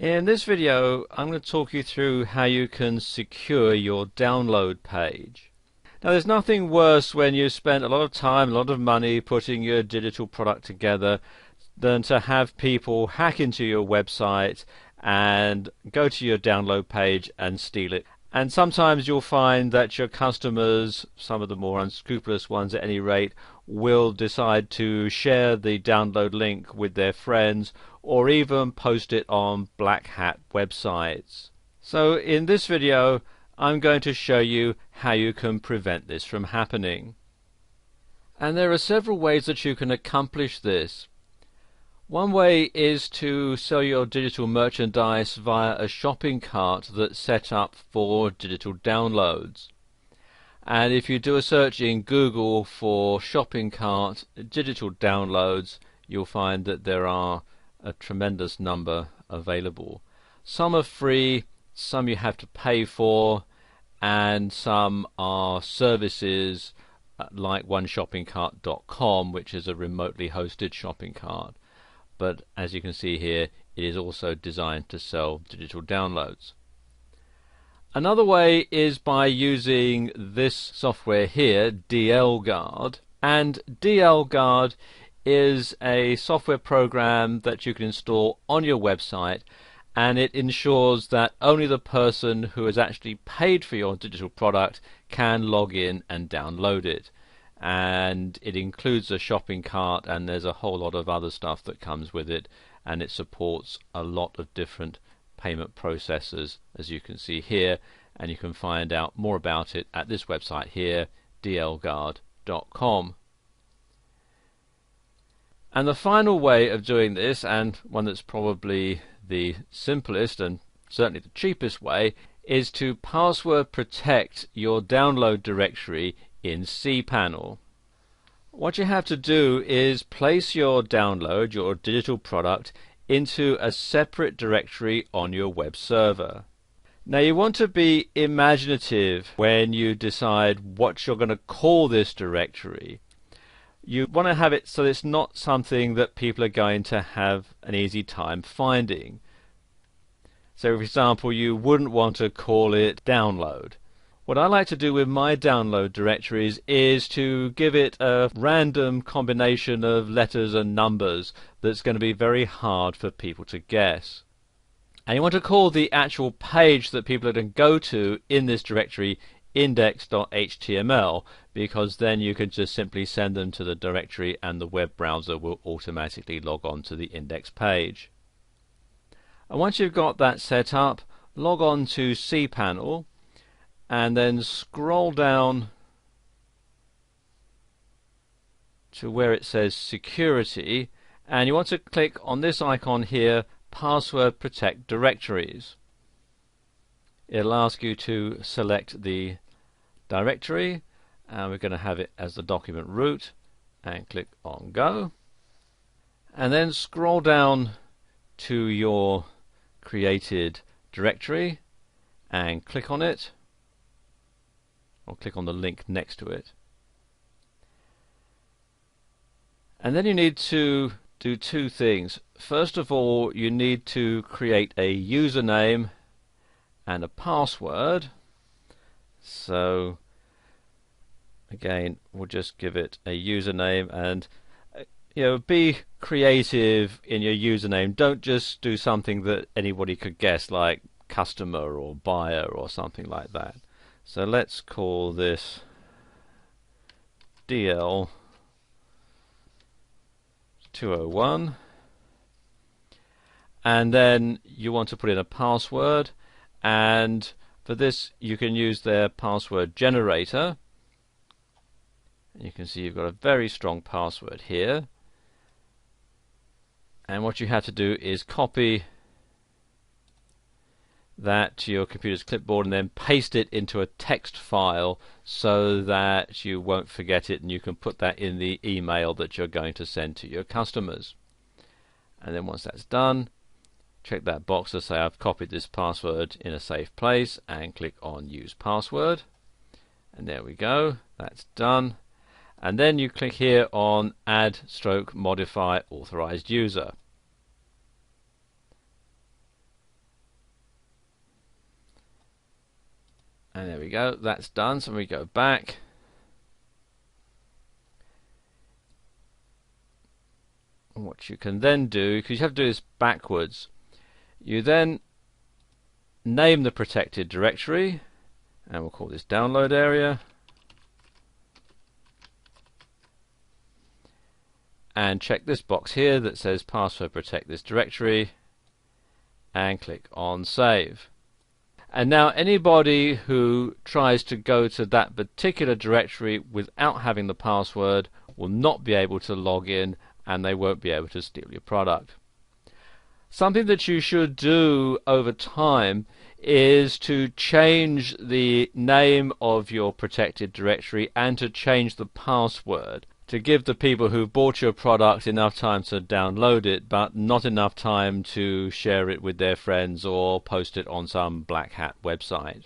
In this video, I'm going to talk you through how you can secure your download page. Now, there's nothing worse when you spend a lot of time, a lot of money putting your digital product together than to have people hack into your website and go to your download page and steal it. And sometimes you'll find that your customers, some of the more unscrupulous ones at any rate, will decide to share the download link with their friends or even post it on black hat websites. So in this video I'm going to show you how you can prevent this from happening. And there are several ways that you can accomplish this. One way is to sell your digital merchandise via a shopping cart that's set up for digital downloads. And if you do a search in Google for shopping cart digital downloads, you'll find that there are a tremendous number available. Some are free, some you have to pay for, and some are services like oneshoppingcart.com, which is a remotely hosted shopping cart. But as you can see here, it is also designed to sell digital downloads. Another way is by using this software here, DLGuard. And DLGuard is a software program that you can install on your website, and it ensures that only the person who has actually paid for your digital product can log in and download it. And it includes a shopping cart, and there's a whole lot of other stuff that comes with it, and it supports a lot of different payment processors, as you can see here, and you can find out more about it at this website here, dlguard.com. And the final way of doing this, and one that's probably the simplest and certainly the cheapest way, is to password protect your download directory in cPanel. What you have to do is place your download, your digital product, into a separate directory on your web server. Now you want to be imaginative when you decide what you're going to call this directory. You want to have it so it's not something that people are going to have an easy time finding. So for example, you wouldn't want to call it download. What I like to do with my download directories is to give it a random combination of letters and numbers that's going to be very hard for people to guess. And you want to call the actual page that people are going to go to in this directory index.html, because then you can just simply send them to the directory and the web browser will automatically log on to the index page. And once you've got that set up, log on to cPanel and then scroll down to where it says security, and you want to click on this icon here, password protect directories. It'll ask you to select the directory, and we're going to have it as the document root, and click on go, and then scroll down to your created directory and click on it, or click on the link next to it. And then you need to do two things. First of all, you need to create a username and a password. So again, we'll just give it a username, and be creative in your username. Don't just do something that anybody could guess, like customer or buyer or something like that. So let's call this DL201, and then you want to put in a password, and for this you can use their password generator. And you can see you've got a very strong password here, and what you have to do is copy that to your computer's clipboard and then paste it into a text file so that you won't forget it, and you can put that in the email that you're going to send to your customers. And then once that's done, check that box to say I've copied this password in a safe place, and click on use password, and there we go, that's done. And then you click here on add/modify authorized user. And there we go, that's done. So we go back. And what you can then do, because you have to do this backwards, you then name the protected directory, and we'll call this download area. And check this box here that says password protect this directory, and click on save. And now anybody who tries to go to that particular directory without having the password will not be able to log in, and they won't be able to steal your product. Something that you should do over time is to change the name of your protected directory and to change the password to give the people who bought your product enough time to download it, but not enough time to share it with their friends or post it on some black hat website.